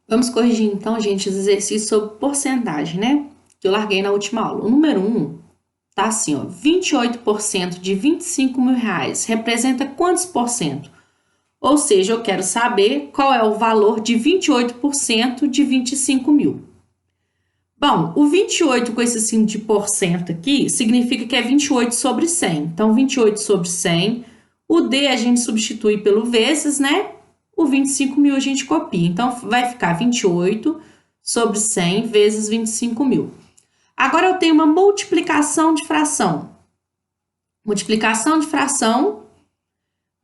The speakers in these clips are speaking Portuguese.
Vamos corrigir então, gente, os exercícios sobre porcentagem, né? Que eu larguei na última aula. O número 1 tá assim, ó, 28% de R$ 25.000 representa quantos por cento? Ou seja, eu quero saber qual é o valor de 28% de 25 mil. Bom, o 28 com esse signo de porcento aqui significa que é 28 sobre 100. Então, 28 sobre 100, o D a gente substitui pelo vezes, né? O 25 mil a gente copia. Então, vai ficar 28 sobre 100 vezes 25 mil. Agora, eu tenho uma multiplicação de fração. Multiplicação de fração,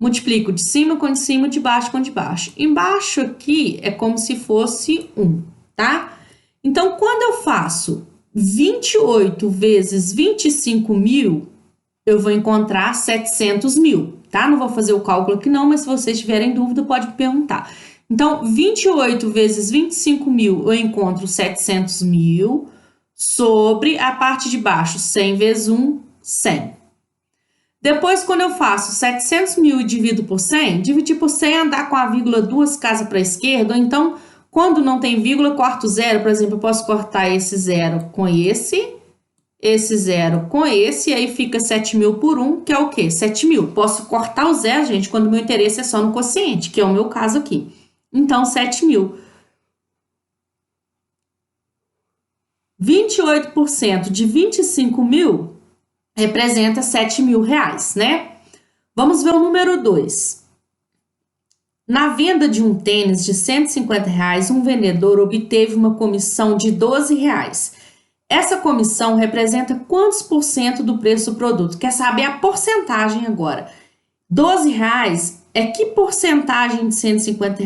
multiplico de cima com de cima, de baixo com de baixo. Embaixo aqui é como se fosse 1, tá? Então, quando eu faço 28 vezes 25 mil, eu vou encontrar 700 mil, tá? Não vou fazer o cálculo aqui não, mas se vocês tiverem dúvida, pode me perguntar. Então, 28 vezes 25 mil, eu encontro 700 mil, sobre a parte de baixo, 100 vezes 1, 100. Depois, quando eu faço 700 mil e divido por 100, dividir por 100 é andar com a vírgula duas casas para a esquerda, ou então, quando não tem vírgula, corto zero. Por exemplo, eu posso cortar esse zero com esse zero com esse, e aí fica 7 mil por 1, que é o quê? 7 mil. Posso cortar o zero, gente, quando o meu interesse é só no quociente, que é o meu caso aqui. Então, 7 mil. 28% de 25 mil representa 7 mil reais, né? Vamos ver o número 2. Na venda de um tênis de R$ 150, um vendedor obteve uma comissão de R$ 12. Essa comissão representa quantos por cento do preço do produto? Quer saber a porcentagem agora? R$ 12 é que porcentagem de R$ 150?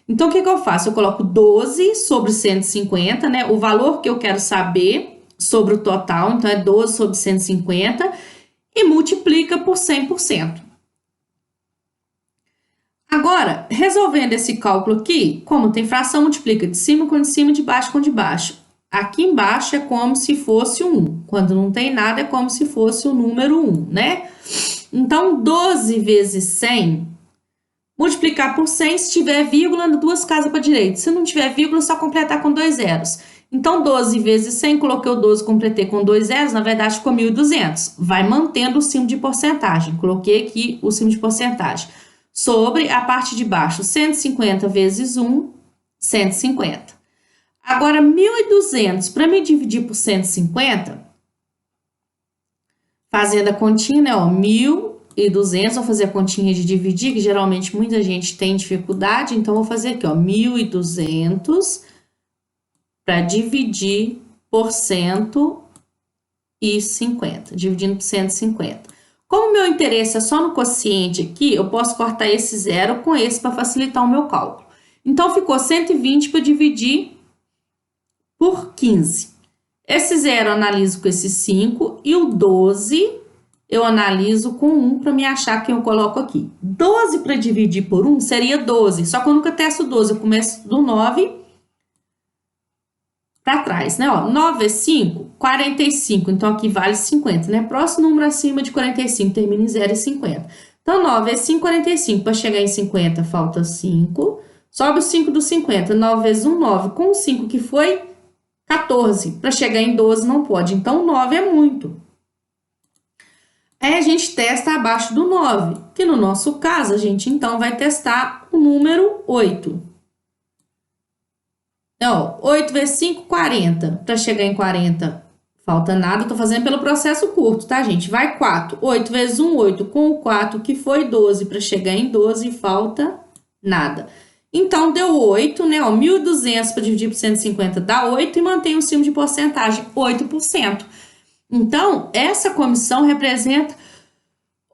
Então, o que eu faço? Eu coloco 12 sobre 150, né? O valor que eu quero saber sobre o total, então é 12 sobre 150, e multiplica por 100%. Agora, resolvendo esse cálculo aqui, como tem fração, multiplica de cima com de cima, de baixo com de baixo. Aqui embaixo é como se fosse um 1. Quando não tem nada, é como se fosse o número 1, né? Então, 12 vezes 100, multiplicar por 100, se tiver vírgula, duas casas para a direita. Se não tiver vírgula, só completar com dois zeros. Então, 12 vezes 100, coloquei o 12, completei com dois zeros, na verdade ficou 1.200. Vai mantendo o símbolo de porcentagem. Coloquei aqui o símbolo de porcentagem. Sobre a parte de baixo, 150 vezes 1, 150. Agora, 1.200, para me dividir por 150, fazendo a continha, né, ó, 1.200, vou fazer a continha de dividir, que geralmente muita gente tem dificuldade, então vou fazer aqui, ó, 1.200 para dividir por 150, dividindo por 150. Como o meu interesse é só no quociente aqui, eu posso cortar esse zero com esse para facilitar o meu cálculo. Então, ficou 120 para dividir por 15. Esse zero eu analiso com esse 5 e o 12 eu analiso com 1 para me achar quem eu coloco aqui. 12 para dividir por 1 seria 12, só que eu nunca testo 12, eu começo do 9 para trás, né? Ó, 9 é 5, 45, então aqui vale 50, né? Próximo número acima de 45, termina em 0 e 50. Então, 9 é 5, 45. Para chegar em 50, falta 5. Sobe o 5 do 50. 9 vezes 1, 9. Com o 5 que foi 14. Para chegar em 12 não pode. Então, 9 é muito. Aí a gente testa abaixo do 9, que no nosso caso a gente então vai testar o número 8. Então, 8 vezes 5, 40. Para chegar em 40, falta nada. Tô fazendo pelo processo curto, tá, gente? Vai 4. 8 vezes 1, 8. Com o 4, que foi 12. Para chegar em 12, falta nada. Então, deu 8, né? Ó, 1.200 para dividir por 150 dá 8 e mantém o símbolo de porcentagem, 8%. Então, essa comissão representa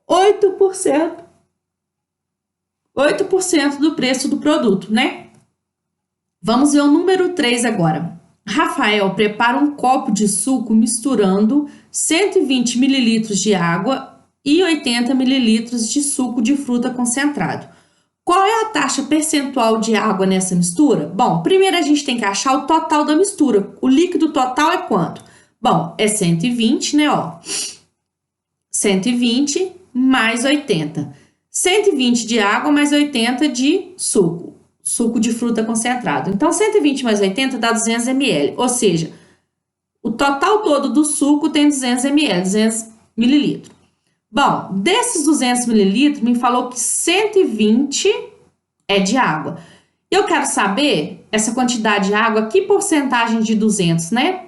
8%. 8% do preço do produto, né? Vamos ver o número 3 agora. Rafael prepara um copo de suco misturando 120 ml de água e 80 ml de suco de fruta concentrado. Qual é a taxa percentual de água nessa mistura? Bom, primeiro a gente tem que achar o total da mistura. O líquido total é quanto? Bom, é 120, né, ó. 120 mais 80. 120 de água mais 80 de suco. suco de fruta concentrado. Então, 120 mais 80 dá 200 ml, ou seja, o total todo do suco tem 200 ml, 200 mililitros. Bom, desses 200 mililitros, me falou que 120 é de água. Eu quero saber essa quantidade de água, que porcentagem de 200, né?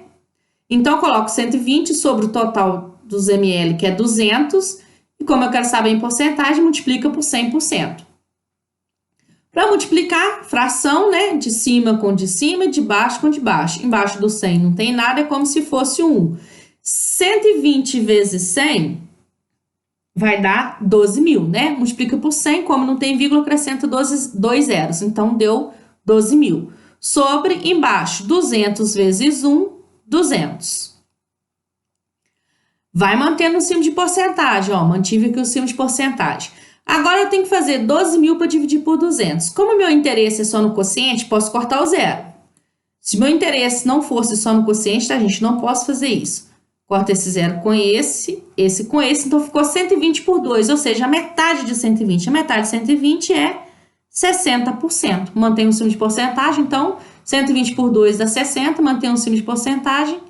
Então, eu coloco 120 sobre o total dos ml, que é 200, e como eu quero saber em porcentagem, multiplica por 100%. Para multiplicar, fração, né? De cima com de cima, de baixo com de baixo. Embaixo do 100 não tem nada, é como se fosse 1. 120 vezes 100 vai dar 12.000, né? Multiplica por 100, como não tem vírgula, acrescenta 2 zeros. Então, deu 12.000. Sobre, embaixo, 200 vezes 1, 200. Vai mantendo o símbolo de porcentagem, ó. Mantive aqui o símbolo de porcentagem. Agora, eu tenho que fazer 12.000 para dividir por 200. Como meu interesse é só no quociente, posso cortar o zero. Se meu interesse não fosse só no quociente, tá, gente? Não posso fazer isso. Corta esse zero com esse com esse, então ficou 120 por 2, ou seja, a metade de 120. A metade de 120 é 60%. Mantém o símbolo de porcentagem, então 120 por 2 dá 60, mantém o símbolo de porcentagem,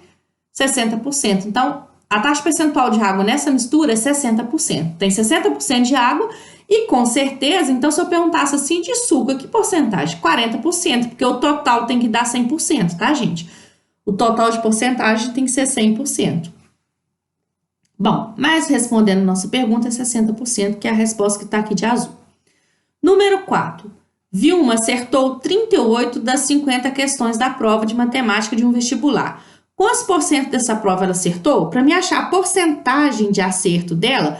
60%. Então, a taxa percentual de água nessa mistura é 60%. Tem 60% de água e, com certeza, então, se eu perguntasse assim, de suco, que porcentagem? 40%, porque o total tem que dar 100%, tá, gente? O total de porcentagem tem que ser 100%. Bom, mas respondendo nossa pergunta é 60%, que é a resposta que está aqui de azul. Número 4. Vilma acertou 38 das 50 questões da prova de matemática de um vestibular. Quantos por cento dessa prova ela acertou? Para me achar a porcentagem de acerto dela,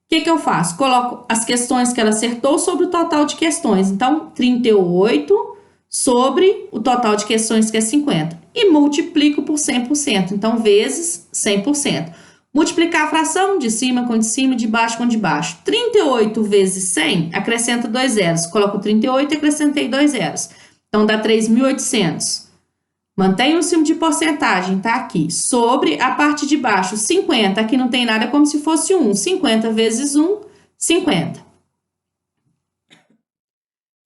o que eu faço? Coloco as questões que ela acertou sobre o total de questões. Então, 38 sobre o total de questões, que é 50. E multiplico por 100%. Então, vezes 100%. Multiplicar a fração de cima com de cima, de baixo com de baixo. 38 vezes 100, acrescenta 2 zeros. Coloco 38 e acrescentei 2 zeros. Então, dá 3.800. Mantenha o símbolo de porcentagem, tá aqui. Sobre a parte de baixo, 50. Aqui não tem nada, como se fosse 1. 50 vezes 1, 50.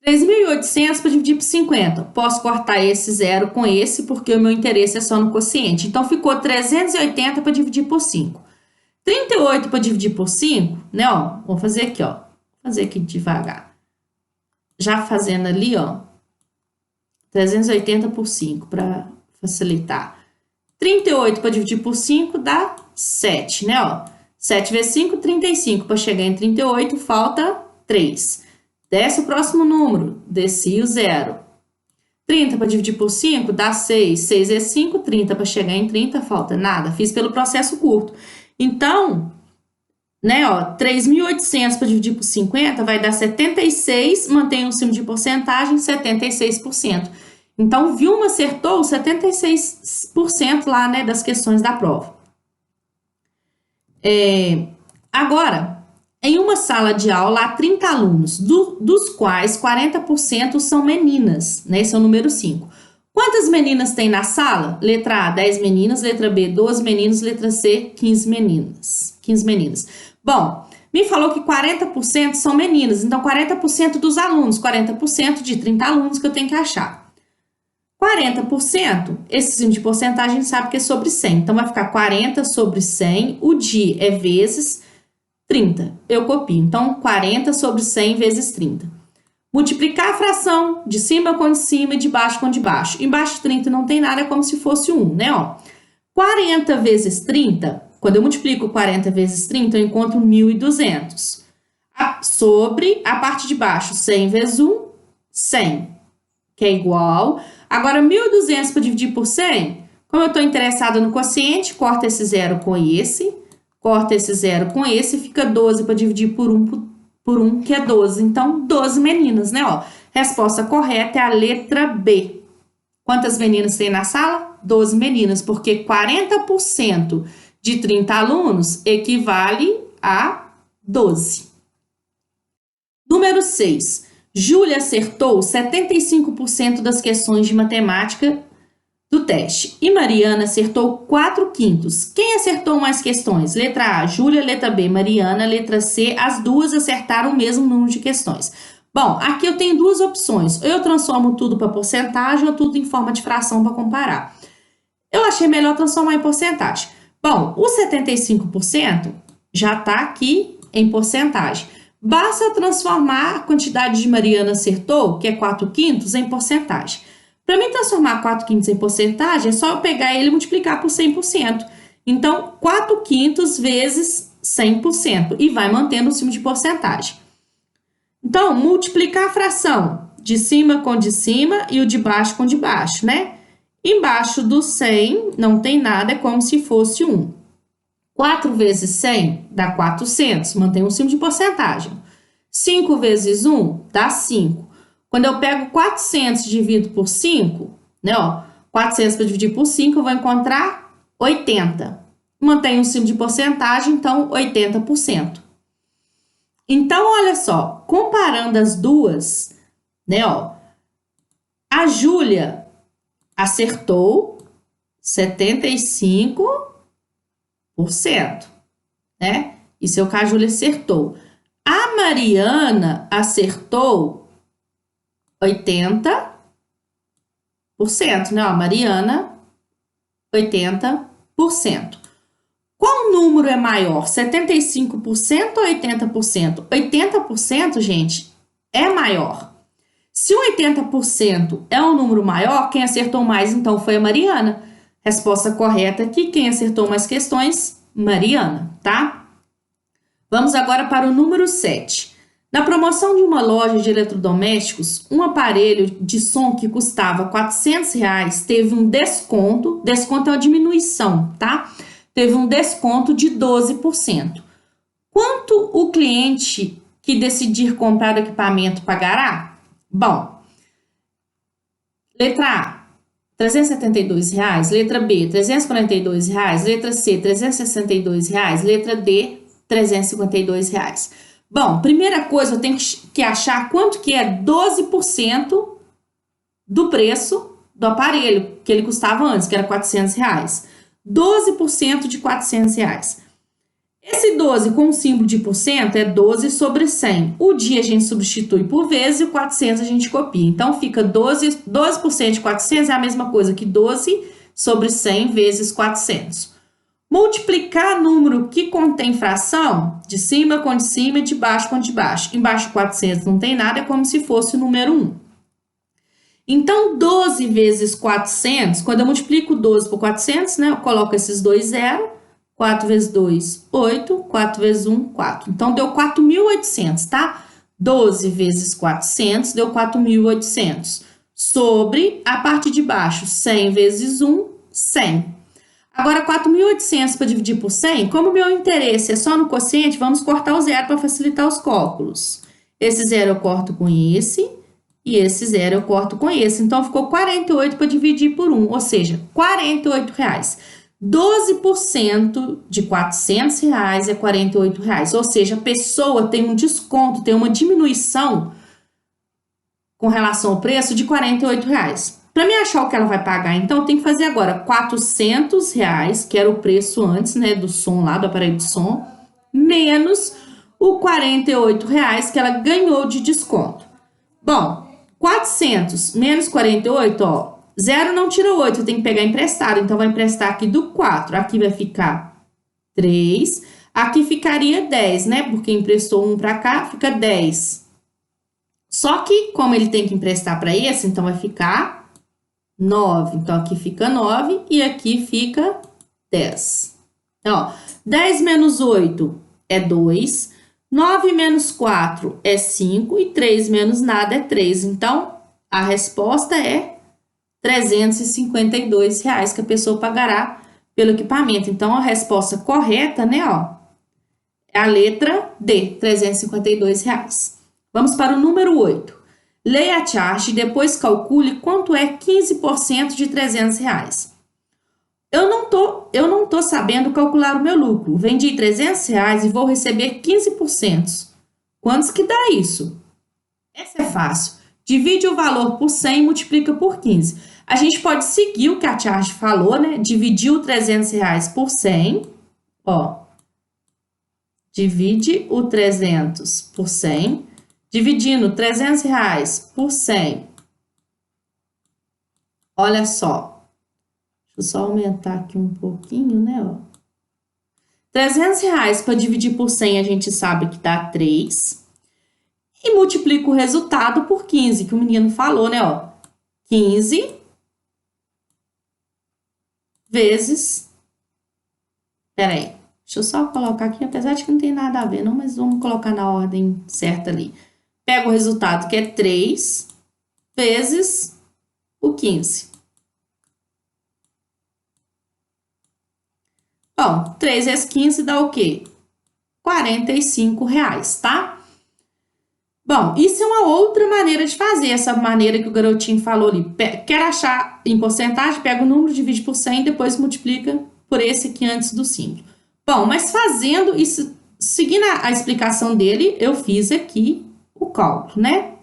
3.800 para dividir por 50. Posso cortar esse zero com esse, porque o meu interesse é só no quociente. Então, ficou 380 para dividir por 5. 38 para dividir por 5, né, ó. Vou fazer aqui, ó. Vou fazer aqui devagar. Já fazendo ali, ó. 380 por 5, para facilitar. 38 para dividir por 5 dá 7, né, ó. 7 vezes 5, 35. Para chegar em 38, falta 3. Desce o próximo número, desci o zero. 30 para dividir por 5 dá 6. 6 vezes 5, 30. Para chegar em 30, falta nada. Fiz pelo processo curto. Então, né, ó, 3.800 para dividir por 50 vai dar 76. Mantém o símbolo de porcentagem, 76%. Então, Vilma acertou 76% lá, né, das questões da prova. Agora, em uma sala de aula, há 30 alunos, dos quais 40% são meninas, né? Esse é o número 5. Quantas meninas tem na sala? Letra A, 10 meninas. Letra B, 12 meninos. Letra C, 15 meninas. 15 meninas. Bom, me falou que 40% são meninas. Então, 40% dos alunos. 40% de 30 alunos que eu tenho que achar. 40%, esse símbolo de porcentagem a gente sabe que é sobre 100. Então, vai ficar 40 sobre 100. O de é vezes 30. Eu copio. Então, 40 sobre 100 vezes 30. Multiplicar a fração de cima com de cima e de baixo com de baixo. Embaixo de 30 não tem nada, é como se fosse 1, né? Ó, 40 vezes 30, quando eu multiplico 40 vezes 30, eu encontro 1.200. Sobre a parte de baixo, 100 vezes 1, 100, que é igual. Agora, 1.200 para dividir por 100, como eu estou interessada no quociente, corta esse zero com esse, corta esse zero com esse, fica 12 para dividir por 1, que é 12. Então, 12 meninas, né? Ó, resposta correta é a letra B. Quantas meninas tem na sala? 12 meninas, porque 40% de 30 alunos equivale a 12. Número 6. Júlia acertou 75% das questões de matemática do teste. E Mariana acertou 4/5. Quem acertou mais questões? Letra A, Júlia. Letra B, Mariana. Letra C, as duas acertaram o mesmo número de questões. Bom, aqui eu tenho duas opções. Ou eu transformo tudo para porcentagem ou tudo em forma de fração para comparar. Eu achei melhor transformar em porcentagem. Bom, o 75% já está aqui em porcentagem. Basta transformar a quantidade de Mariana acertou, que é 4/5, em porcentagem. Para mim transformar 4/5 em porcentagem, é só eu pegar ele e multiplicar por 100%. Então, 4/5 vezes 100%. E vai mantendo o símbolo de porcentagem. Então, multiplicar a fração de cima com de cima e o de baixo com de baixo, né? Embaixo do 100 não tem nada, é como se fosse 1. 4 vezes 100 dá 400, mantém um símbolo de porcentagem. 5 vezes 1 dá 5. Quando eu pego 400 e divido por 5, né, ó, 400 para dividir por 5, eu vou encontrar 80. Mantém um símbolo de porcentagem, então 80%. Então, olha só, comparando as duas, né, ó, a Júlia acertou 75%, né? Isso é o que a Júlia acertou. A Mariana acertou 80%, né? A Mariana, 80%. Qual número é maior, 75% ou 80%? 80%, gente, é maior. Se o 80% é um número maior, quem acertou mais, então, foi a Mariana. Resposta correta aqui, quem acertou mais questões, Mariana, tá? Vamos agora para o número 7. Na promoção de uma loja de eletrodomésticos, um aparelho de som que custava R$400 teve um desconto. Desconto é uma diminuição, tá? Teve um desconto de 12%. Quanto o cliente que decidir comprar o equipamento pagará? Bom, letra A, R$372, letra B, R$342, letra C, R$362, letra D, R$352. Bom, primeira coisa, eu tenho que achar quanto que é 12% do preço do aparelho, que ele custava antes, que era R$400. 12% de R$400. Esse 12 com o símbolo de porcento é 12 sobre 100. O dia a gente substitui por vezes e o 400 a gente copia. Então, fica 12% de 400 é a mesma coisa que 12 sobre 100 vezes 400. Multiplicar número que contém fração, de cima com de cima e de baixo com de baixo. Embaixo de 400 não tem nada, é como se fosse o número 1. Então, 12 vezes 400, quando eu multiplico 12 por 400, né, eu coloco esses dois zeros, 4 vezes 2, 8, 4 vezes 1, 4. Então, deu 4.800, tá? 12 vezes 400 deu 4.800. Sobre a parte de baixo, 100 vezes 1, 100. Agora, 4.800 para dividir por 100, como o meu interesse é só no quociente, vamos cortar o zero para facilitar os cálculos. Esse zero eu corto com esse. E esse zero eu corto com esse. Então, ficou 48 para dividir por 1, ou seja, R$48. 12% de R$400 é R$48. Ou seja, a pessoa tem um desconto, tem uma diminuição com relação ao preço de R$48. Para me achar o que ela vai pagar, então, eu tenho que fazer agora R$400, que era o preço antes, né, do som lá, do aparelho de som, menos o R$48 que ela ganhou de desconto. Bom, 400 menos 48, ó, 0 não tira 8, eu tenho que pegar emprestado, então vai emprestar aqui do 4, aqui vai ficar 3, aqui ficaria 10, né, porque emprestou 1 para cá, fica 10. Só que, como ele tem que emprestar para esse, então vai ficar 9, então aqui fica 9 e aqui fica 10. Ó, 10 menos 8 é 2, 9 menos 4 é 5 e 3 menos nada é 3. Então, a resposta é R$352 que a pessoa pagará pelo equipamento. Então, a resposta correta, né, ó, é a letra D, R$352. Vamos para o número 8. Leia a chart e depois calcule quanto é 15% de R$300. Eu não tô sabendo calcular o meu lucro. Vendi R$300 e vou receber 15%. Quantos que dá isso? Essa é fácil. Divide o valor por 100 e multiplica por 15. A gente pode seguir o que a chart falou, né? Dividir o R$300 por 100. Ó. Divide o 300 por 100. Dividindo R$300 por 100. Olha só. Deixa eu só aumentar aqui um pouquinho, né, ó. R$300 para dividir por 100, a gente sabe que dá 3. E multiplica o resultado por 15, que o menino falou, né, ó. 15 vezes... Peraí, deixa eu só colocar aqui, apesar de que não tem nada a ver, não, mas vamos colocar na ordem certa ali. Pega o resultado, que é 3 vezes o 15. Bom, 3 vezes 15 dá o quê? R$45, tá? Bom, isso é uma outra maneira de fazer, essa maneira que o garotinho falou ali. Quer achar em porcentagem? Pega o número, divide por 100 e depois multiplica por esse aqui antes do símbolo. Bom, mas fazendo isso, seguindo a explicação dele, eu fiz aqui o cálculo, né?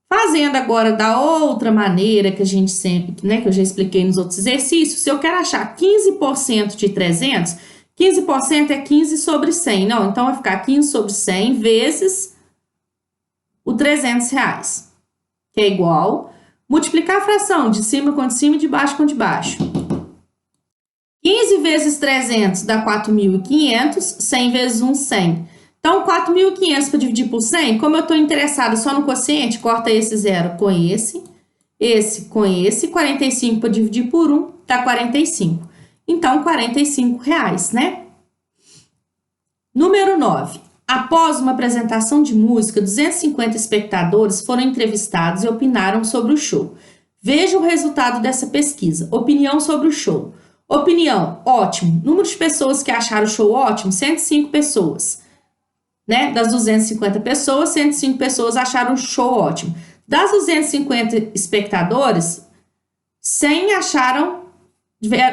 Fazendo agora da outra maneira que a gente sempre, né, que eu já expliquei nos outros exercícios, se eu quero achar 15% de 300, 15% é 15 sobre 100, não? Então, vai ficar 15 sobre 100 vezes o R$300, que é igual multiplicar a fração de cima com de cima e de baixo com de baixo. 15 vezes 300 dá 4.500, 100 vezes 1, 100. Então, 4.500 para dividir por 100, como eu estou interessada só no quociente, corta esse zero com esse com esse, 45 para dividir por 1, dá 45. Então, R$45, né? Número 9. Após uma apresentação de música, 250 espectadores foram entrevistados e opinaram sobre o show. Veja o resultado dessa pesquisa. Opinião sobre o show. Opinião, ótimo. Número de pessoas que acharam o show ótimo, 105 pessoas. Né? Das 250 pessoas, 105 pessoas acharam o show ótimo. Das 250 espectadores, 100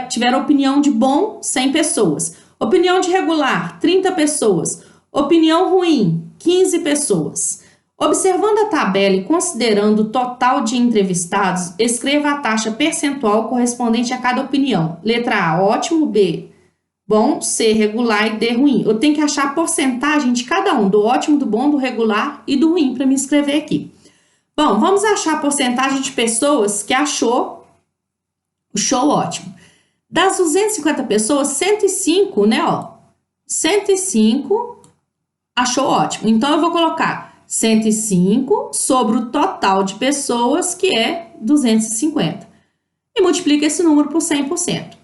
tiveram opinião de bom, 100 pessoas. Opinião de regular, 30 pessoas. Opinião ruim, 15 pessoas. Observando a tabela e considerando o total de entrevistados, escreva a taxa percentual correspondente a cada opinião. Letra A, ótimo, B, bom, C, regular e D, ruim. Eu tenho que achar a porcentagem de cada um, do ótimo, do bom, do regular e do ruim, para me escrever aqui. Bom, vamos achar a porcentagem de pessoas que achou o show ótimo. Das 250 pessoas, 105, né, ó, 105 achou ótimo. Então, eu vou colocar 105 sobre o total de pessoas, que é 250. E multiplica esse número por 100%.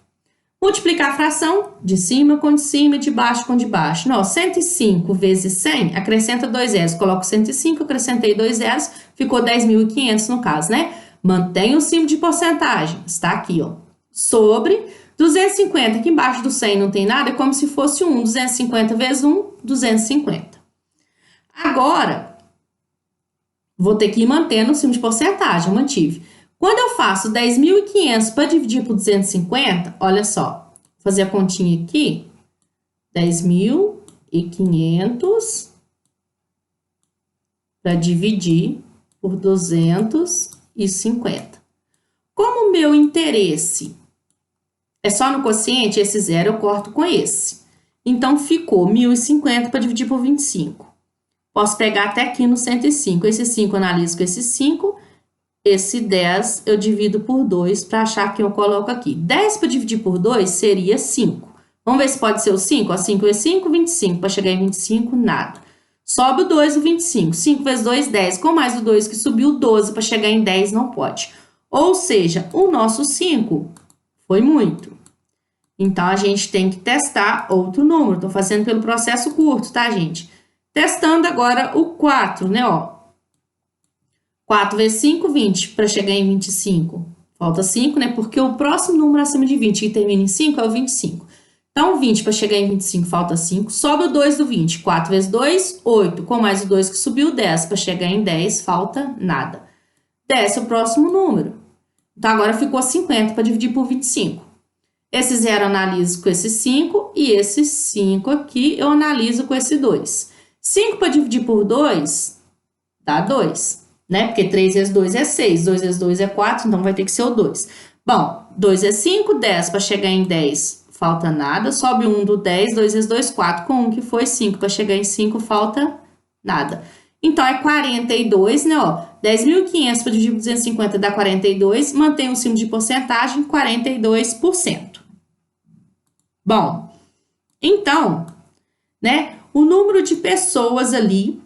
Multiplicar a fração de cima com de cima e de baixo com de baixo. Não, 105 vezes 100, acrescenta 2 zeros. Coloco 105, acrescentei 2 zeros, ficou 10.500 no caso, né? Mantém o símbolo de porcentagem, está aqui, ó. Sobre 250, aqui embaixo do 100 não tem nada, é como se fosse 1. 250 vezes 1, 250. Agora, vou ter que ir mantendo o símbolo de porcentagem, eu mantive. Quando eu faço 10.500 para dividir por 250, olha só, vou fazer a continha aqui, 10.500 para dividir por 250. Como o meu interesse é só no quociente, esse zero eu corto com esse. Então, ficou 1.050 para dividir por 25. Posso pegar até aqui no 105. Esse 5 eu analiso com esse 5. Esse 10 eu divido por 2 para achar que eu coloco aqui. 10 para dividir por 2 seria 5. Vamos ver se pode ser o 5? Ó, 5 vezes 5, 25. Para chegar em 25, nada. Sobe o 2 e o 25. 5 vezes 2, 10. Com mais o 2 que subiu, 12. Para chegar em 10, não pode. Ou seja, o nosso 5 foi muito. Então, a gente tem que testar outro número. Estou fazendo pelo processo curto, tá, gente? Testando agora o 4, né, ó. 4 vezes 5, 20. Para chegar em 25, falta 5, né? Porque o próximo número acima de 20, que termina em 5, é o 25. Então, 20 para chegar em 25, falta 5. Sobe o 2 do 20. 4 vezes 2, 8. Com mais o 2 que subiu, 10. Para chegar em 10, falta nada. Desce o próximo número. Então, agora ficou 50 para dividir por 25. Esse 0 eu analiso com esse 5 e esse 5 aqui eu analiso com esse 2. 5 para dividir por 2 dá 2, né? Porque 3 vezes 2 é 6, 2 vezes 2 é 4, então vai ter que ser o 2. Bom, 2 é 5, 10 para chegar em 10 falta nada, sobe 1 do 10, 2 vezes 2, 4, com 1 que foi 5, para chegar em 5 falta nada. Então, é 42, né, ó. 10.500 para dividir por 250 dá 42, mantém o símbolo de porcentagem, 42%. Bom, então, né, o número de pessoas ali,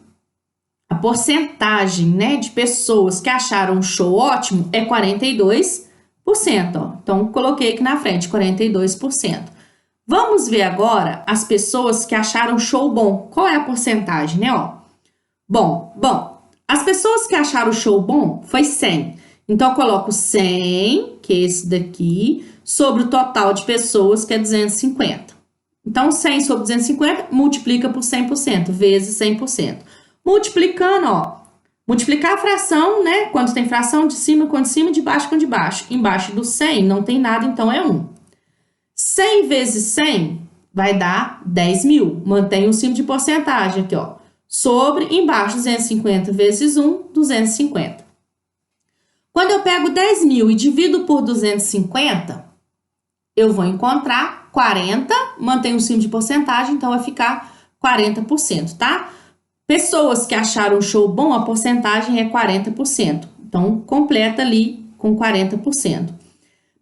a porcentagem, né, de pessoas que acharam o show ótimo é 42%, ó. Então, coloquei aqui na frente, 42%. Vamos ver agora as pessoas que acharam o show bom. Qual é a porcentagem, né, ó? Bom, as pessoas que acharam o show bom foi 100. Então, eu coloco 100, que é esse daqui, sobre o total de pessoas, que é 250. Então, 100 sobre 250, multiplica por 100%, vezes 100%. Multiplicando, ó, multiplicar a fração, né? Quando tem fração, de cima com de cima, de baixo com de baixo. Embaixo do 100 não tem nada, então é 1. 100 vezes 100 vai dar 10.000. Mantém o símbolo de porcentagem aqui, ó. Sobre, embaixo, 250 vezes 1, 250. Quando eu pego 10.000 e divido por 250, eu vou encontrar 40, mantém o símbolo de porcentagem, então vai ficar 40%, tá? Pessoas que acharam o show bom, a porcentagem é 40%. Então, completa ali com 40%.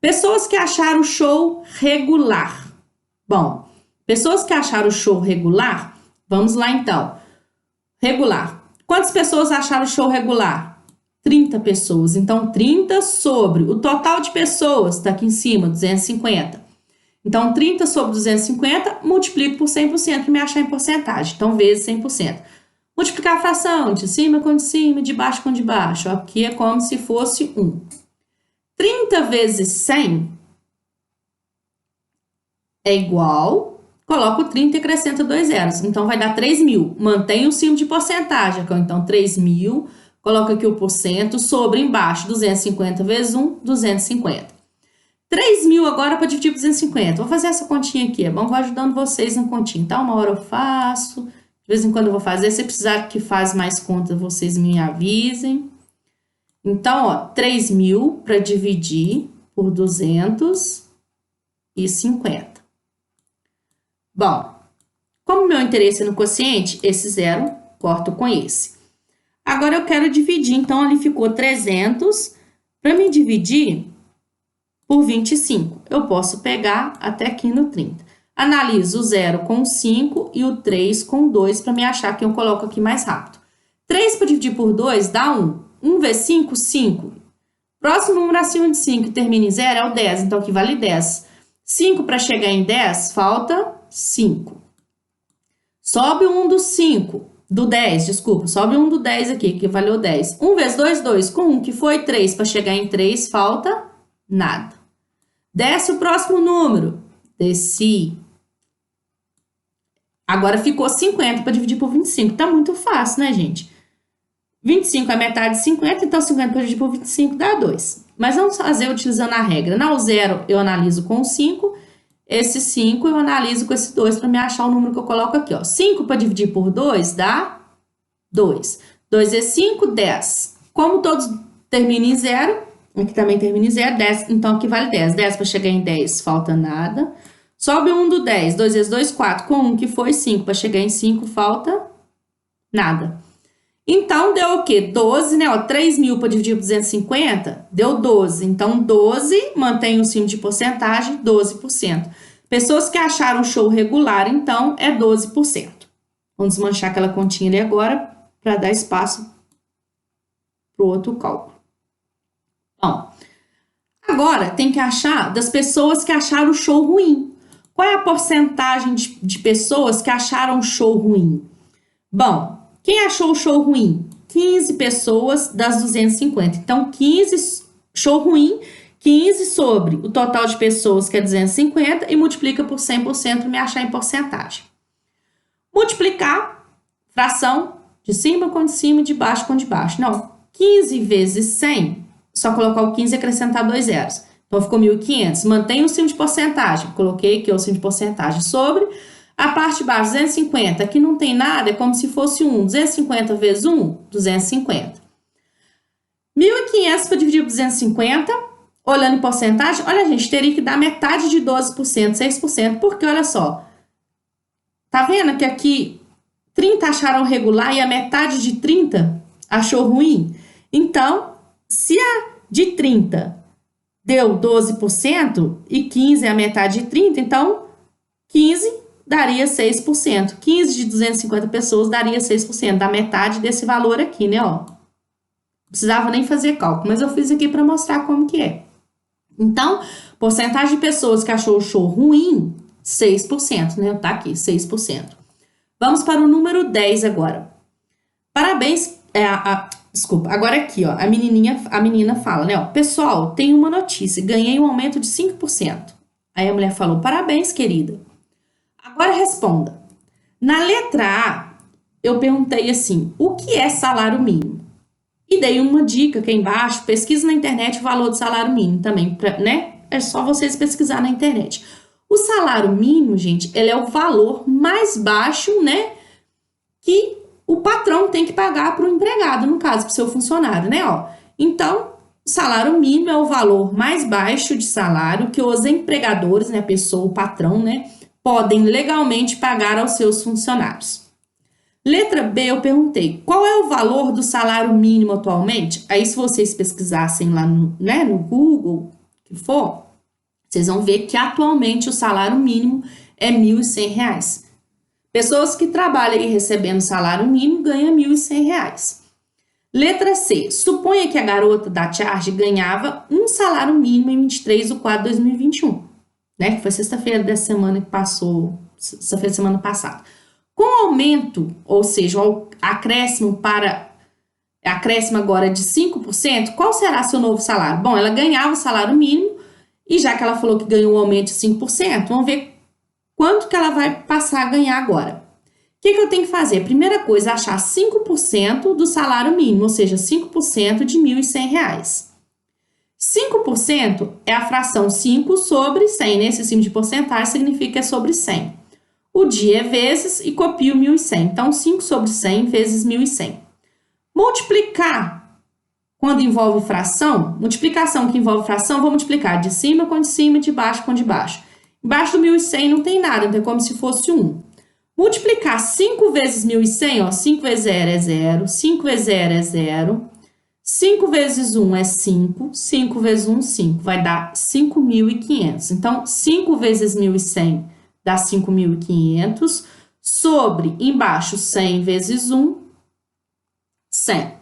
Pessoas que acharam o show regular. Bom, pessoas que acharam o show regular, vamos lá então. Regular. Quantas pessoas acharam o show regular? 30 pessoas. Então, 30 sobre o total de pessoas, tá aqui em cima, 250. Então, 30 sobre 250, multiplico por 100% para me achar em porcentagem. Então, vezes 100%. Multiplicar a fração, de cima com de cima, de baixo com de baixo. Aqui é como se fosse 1. 30 vezes 100 é igual, coloco 30 e acrescento 2 zeros. Então, vai dar 3.000. Mantém o símbolo de porcentagem. Então, 3.000, coloco aqui o porcento, sobre embaixo, 250 vezes 1, 250. 3.000 agora para dividir por 250. Vou fazer essa continha aqui, é bom? Vou ajudando vocês na continha. Então, uma hora eu faço, de vez em quando eu vou fazer. Se precisar que faz mais conta, vocês me avisem. Então, ó, 3.000 para dividir por 250. Bom, como meu interesse é no quociente, esse zero corto com esse. Agora eu quero dividir, então ali ficou 300. Para me dividir por 25, eu posso pegar até aqui no 30. Analiso o 0 com 5 e o 3 com 2 para me achar que eu coloco aqui mais rápido. 3 para dividir por 2 dá 1. 1 vezes 5, 5. Próximo número acima de 5 que termina em 0 é o 10, então aqui vale 10. 5 para chegar em 10, falta 5. Sobe 1 do 5, do 10, desculpa, sobe 1 do 10 aqui, que valeu 10. 1 vezes 2, 2. Com 1, que foi 3, para chegar em 3, falta nada. Desce o próximo número. Desci. Agora ficou 50 para dividir por 25. Tá muito fácil, né, gente? 25 é metade de 50, então 50 para dividir por 25 dá 2. Mas vamos fazer utilizando a regra. O 0 eu analiso com 5, esse 5 eu analiso com esse 2 para me achar o número que eu coloco aqui, ó. 5 para dividir por 2 dá 2. 2 vezes 5, 10. Como todos terminam em 0, aqui também termina em 0, 10, então aqui vale 10. 10 para chegar em 10, falta nada. Sobe 1 do 10, 2 vezes 2, 4. Com 1, que foi 5, para chegar em 5, falta nada. Então, deu o quê? 12, né? 3.000 para dividir por 250, deu 12. Então, 12, mantém o símbolo de porcentagem, 12%. Pessoas que acharam o show regular, então, é 12%. Vamos desmanchar aquela continha ali agora, para dar espaço para o outro cálculo. Bom, agora tem que achar das pessoas que acharam o show ruim. Qual é a porcentagem de pessoas que acharam o show ruim? Bom, quem achou o show ruim? 15 pessoas das 250. Então, 15, show ruim, 15 sobre o total de pessoas, que é 250, e multiplica por 100% para me achar em porcentagem. Multiplicar, fração, de cima com de cima e de baixo com de baixo. Não, 15 vezes 100, só colocar o 15 e acrescentar 2 zeros. Então, ficou 1.500. Mantém o símbolo de porcentagem. Coloquei aqui o símbolo de porcentagem sobre... A parte de baixo, 250, aqui não tem nada, é como se fosse 1. 250 vezes 1, 250. 1.500 para dividir por 250, olhando em porcentagem, olha, gente, teria que dar metade de 12%, 6%, porque, olha só, tá vendo que aqui 30 acharam regular e a metade de 30 achou ruim. Então, se a de 30 deu 12% e 15 é a metade de 30, então 15 daria 6%. 15 de 250 pessoas daria 6%, da metade desse valor aqui, né, ó. Não precisava nem fazer cálculo, mas eu fiz aqui para mostrar como que é. Então, porcentagem de pessoas que achou o show ruim, 6%, né? Tá aqui, 6%. Vamos para o número 10 agora. Parabéns, desculpa, agora aqui, ó, a menina fala, né, ó, pessoal, tem uma notícia, ganhei um aumento de 5%. Aí a mulher falou, parabéns, querida. Agora responda. Na letra A, eu perguntei assim, o que é salário mínimo? E dei uma dica aqui embaixo, pesquisa na internet o valor do salário mínimo também, né? É só vocês pesquisar na internet. O salário mínimo, gente, ele é o valor mais baixo, né, que o patrão tem que pagar para o empregado, no caso, para o seu funcionário, né, ó. Então, o salário mínimo é o valor mais baixo de salário que os empregadores, né, a pessoa, o patrão, né, podem legalmente pagar aos seus funcionários. Letra B, eu perguntei, qual é o valor do salário mínimo atualmente? Aí, se vocês pesquisassem lá no, né, no Google, que for, vocês vão ver que atualmente o salário mínimo é R$ 1.100. Pessoas que trabalham aí recebendo salário mínimo ganham R$ 1.100. Letra C, suponha que a garota da charge ganhava um salário mínimo em 23/4/2021, né? Que foi sexta-feira dessa semana que passou, sexta-feira da semana passada. Com o aumento, ou seja, o acréscimo agora de 5%, qual será seu novo salário? Bom, ela ganhava o salário mínimo e já que ela falou que ganhou um aumento de 5%, vamos ver quanto que ela vai passar a ganhar agora. O que eu tenho que fazer? Primeira coisa, achar 5% do salário mínimo, ou seja, 5% de R$ 1.100. 5% é a fração 5 sobre 100, né? Esse símbolo de porcentagem significa que é sobre 100. O dia é vezes e copio 1.100. Então, 5 sobre 100 vezes 1.100. Multiplicar, quando envolve fração, multiplicação que envolve fração, vou multiplicar de cima com de cima, de baixo com de baixo. Embaixo do 1.100 não tem nada, então é como se fosse 1. Multiplicar 5 vezes 1.100, ó, 5 vezes 0 é 0, 5 vezes 0 é 0, 5 vezes 1 é 5, 5 vezes 1, 5, vai dar 5.500. Então, 5 vezes 1.100 dá 5.500, sobre, embaixo, 100 vezes 1, 100.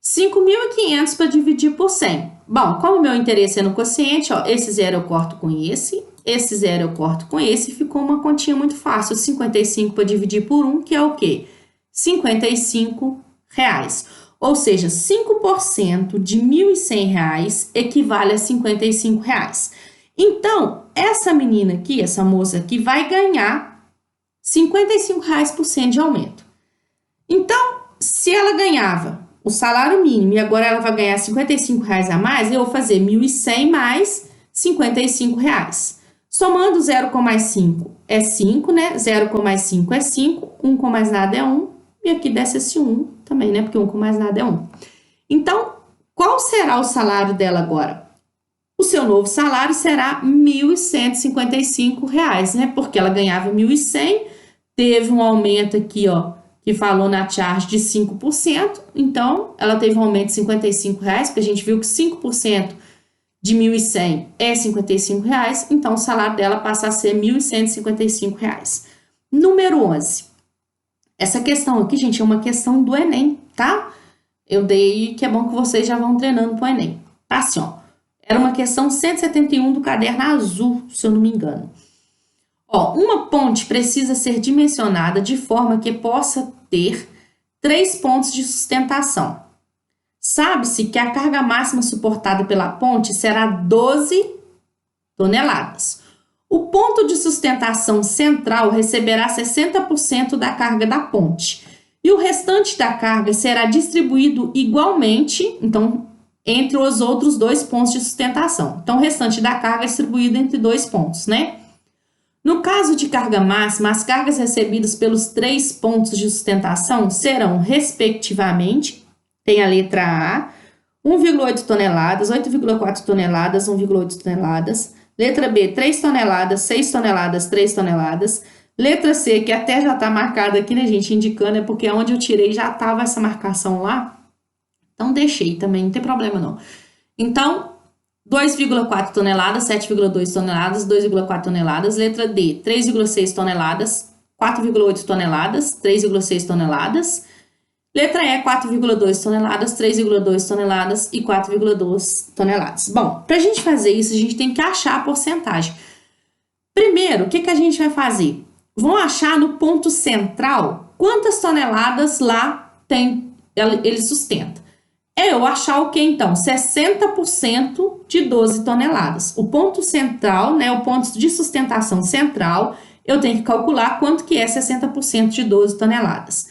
5.500 para dividir por 100. Bom, como o meu interesse é no quociente, ó, esse zero eu corto com esse zero eu corto com esse, ficou uma continha muito fácil, 55 para dividir por 1, que é o quê? R$55. Ou seja, 5% de R$1.100 equivale a R$55. Então, essa menina aqui, essa moça aqui, vai ganhar R$55 por cento de aumento. Então, se ela ganhava o salário mínimo e agora ela vai ganhar R$55 a mais, eu vou fazer 1.100 mais R$55. Somando 0 com mais 5 é 5, né? 0 com mais 5 é 5, 1 com mais nada é 1, e aqui desce esse 1 também, né? Porque 1 com mais nada é 1. Então, qual será o salário dela agora? O seu novo salário será R$ 1.155, né? Porque ela ganhava 1.100, teve um aumento aqui, ó, que falou na charge de 5%, então ela teve um aumento de R$55, porque a gente viu que 5% de 1.100 é R$55, então o salário dela passa a ser R$ 1.155. Número 11. Essa questão aqui, gente, é uma questão do Enem, tá? Eu dei, que é bom que vocês já vão treinando pro Enem. Tá assim, ó. Era uma questão 171 do caderno azul, se eu não me engano. Ó, uma ponte precisa ser dimensionada de forma que possa ter 3 pontos de sustentação. Sabe-se que a carga máxima suportada pela ponte será 12 toneladas. O ponto de sustentação central receberá 60% da carga da ponte. E o restante da carga será distribuído igualmente, então, entre os outros 2 pontos de sustentação. Então, o restante da carga é distribuído entre 2 pontos, né? No caso de carga máxima, as cargas recebidas pelos 3 pontos de sustentação serão, respectivamente, tem a letra A, 1,8 toneladas, 8,4 toneladas, 1,8 toneladas. Letra B, 3 toneladas, 6 toneladas, 3 toneladas. Letra C, que até já tá marcada aqui, né, gente, indicando, é porque onde eu tirei já tava essa marcação lá. Então, deixei também, não tem problema não. Então, 2,4 toneladas, 7,2 toneladas, 2,4 toneladas. Letra D, 3,6 toneladas, 4,8 toneladas, 3,6 toneladas. Letra E, 4,2 toneladas, 3,2 toneladas e 4,2 toneladas. Bom, para a gente fazer isso, a gente tem que achar a porcentagem. Primeiro, o que, que a gente vai fazer? Vão achar no ponto central quantas toneladas lá tem, ele sustenta. Eu achar o que então? 60% de 12 toneladas. O ponto central, né, o ponto de sustentação central, eu tenho que calcular quanto que é 60% de 12 toneladas.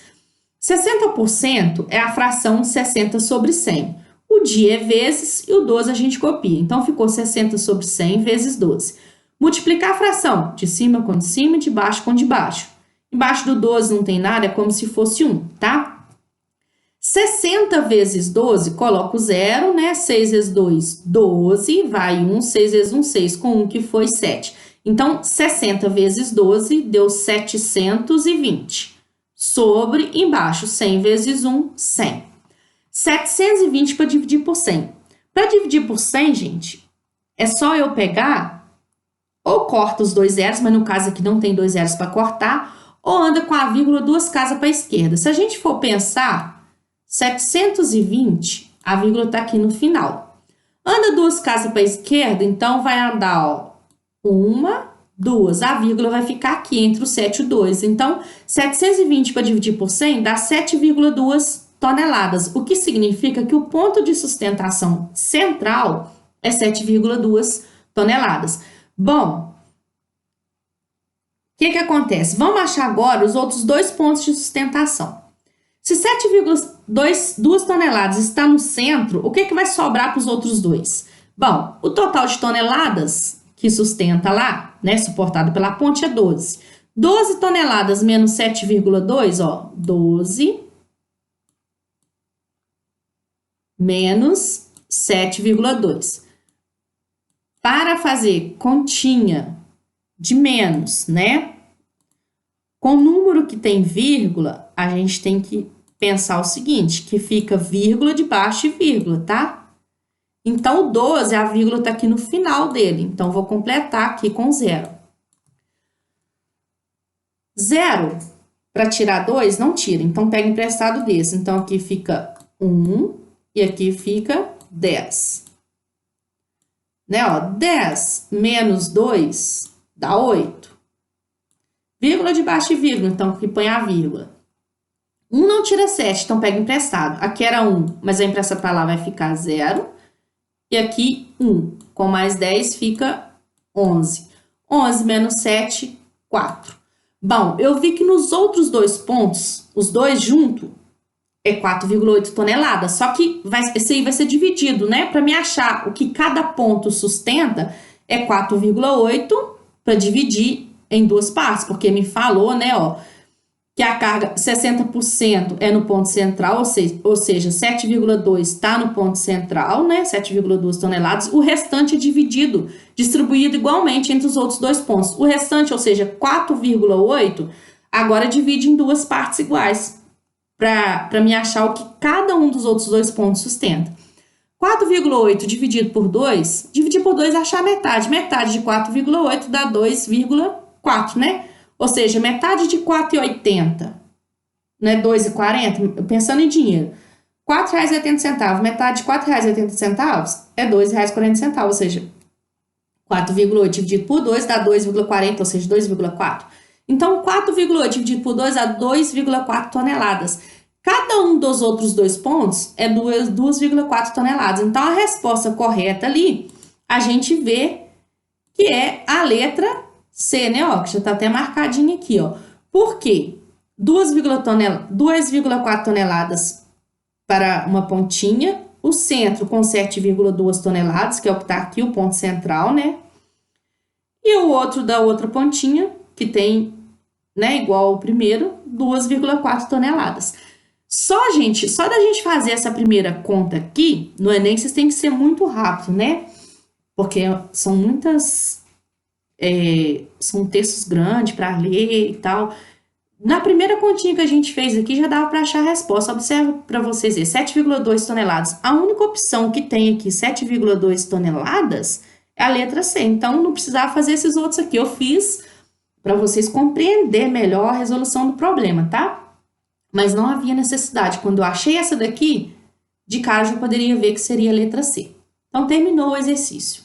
60% é a fração 60 sobre 100. O dia é vezes e o 12 a gente copia. Então, ficou 60 sobre 100 vezes 12. Multiplicar a fração, de cima com de cima e de baixo com de baixo. Embaixo do 12 não tem nada, é como se fosse 1, tá? 60 vezes 12, coloco 0, né? 6 vezes 2, 12, vai 1, 6 vezes 1, 6, com 1 que foi 7. Então, 60 vezes 12 deu 720. Sobre, embaixo, 100 vezes 1, 100. 720 para dividir por 100. Para dividir por 100, gente, é só eu pegar, ou corta os dois zeros, mas no caso aqui não tem dois zeros para cortar, ou anda com a vírgula duas casas para a esquerda. Se a gente for pensar, 720, a vírgula está aqui no final. Anda duas casas para a esquerda, então vai andar, ó, uma, duas. A vírgula vai ficar aqui entre o 7 e o 2. Então, 720 para dividir por 100 dá 7,2 toneladas, o que significa que o ponto de sustentação central é 7,2 toneladas. Bom, o que acontece? Vamos achar agora os outros dois pontos de sustentação. Se 7,2 toneladas está no centro, o que vai sobrar para os outros dois? Bom, o total de toneladas que sustenta lá, né, suportado pela ponte, é 12. 12 toneladas menos 7,2, ó, 12 menos 7,2. Para fazer continha de menos, né? Com o número que tem vírgula, a gente tem que pensar o seguinte, que fica vírgula debaixo de vírgula, tá? Então, o 12, a vírgula tá aqui no final dele. Então, vou completar aqui com 0. 0, para tirar 2, não tira. Então, pega emprestado desse. Então, aqui fica 1 e aqui fica 10. Né, ó, 10 menos 2 dá 8. Vírgula debaixo de vírgula, então aqui põe a vírgula. 1 não tira 7, então pega emprestado. Aqui era 1, mas a empresta para lá vai ficar 0. E aqui 1, com mais 10 fica 11. 11 menos 7, 4. Bom, eu vi que nos outros dois pontos, os dois juntos, é 4,8 toneladas. Só que esse aí vai ser dividido, né? Para me achar o que cada ponto sustenta, é 4,8 para dividir em duas partes, porque me falou, né, ó, que a carga 60% é no ponto central, ou seja 7,2 está no ponto central, né, 7,2 toneladas, o restante é dividido, distribuído igualmente entre os outros dois pontos. O restante, ou seja, 4,8, agora divide em duas partes iguais, para me achar o que cada um dos outros dois pontos sustenta. 4,8 dividido por 2, dividir por 2 é achar metade. Metade de 4,8 dá 2,4, né? Ou seja, metade de 4,80, né? 2,40, pensando em dinheiro. R$ 4,80, metade de R$ 4,80 é R$ 2,40, ou seja, 4,8 dividido por 2 dá 2,40, ou seja, 2,4. Então, 4,8 dividido por 2 dá 2,4 toneladas. Cada um dos outros dois pontos é 2,4 toneladas. Então, a resposta correta ali, a gente vê que é a letra C, né? Ó, que já tá até marcadinho aqui, ó. Por quê? 2,4 toneladas para uma pontinha, o centro com 7,2 toneladas, que é o que tá aqui, o ponto central, né? E o outro da outra pontinha, que tem, né, igual ao primeiro, 2,4 toneladas. Só, gente, só da gente fazer essa primeira conta aqui, no Enem vocês têm que ser muito rápido, né? Porque são muitas são textos grandes para ler e tal. Na primeira continha que a gente fez aqui, já dava para achar a resposta. Observa para vocês verem, 7,2 toneladas. A única opção que tem aqui, 7,2 toneladas, é a letra C. Então, não precisava fazer esses outros aqui. Eu fiz para vocês compreender melhor a resolução do problema, tá? Mas não havia necessidade. Quando eu achei essa daqui, de cara eu já poderia ver que seria a letra C. Então, terminou o exercício.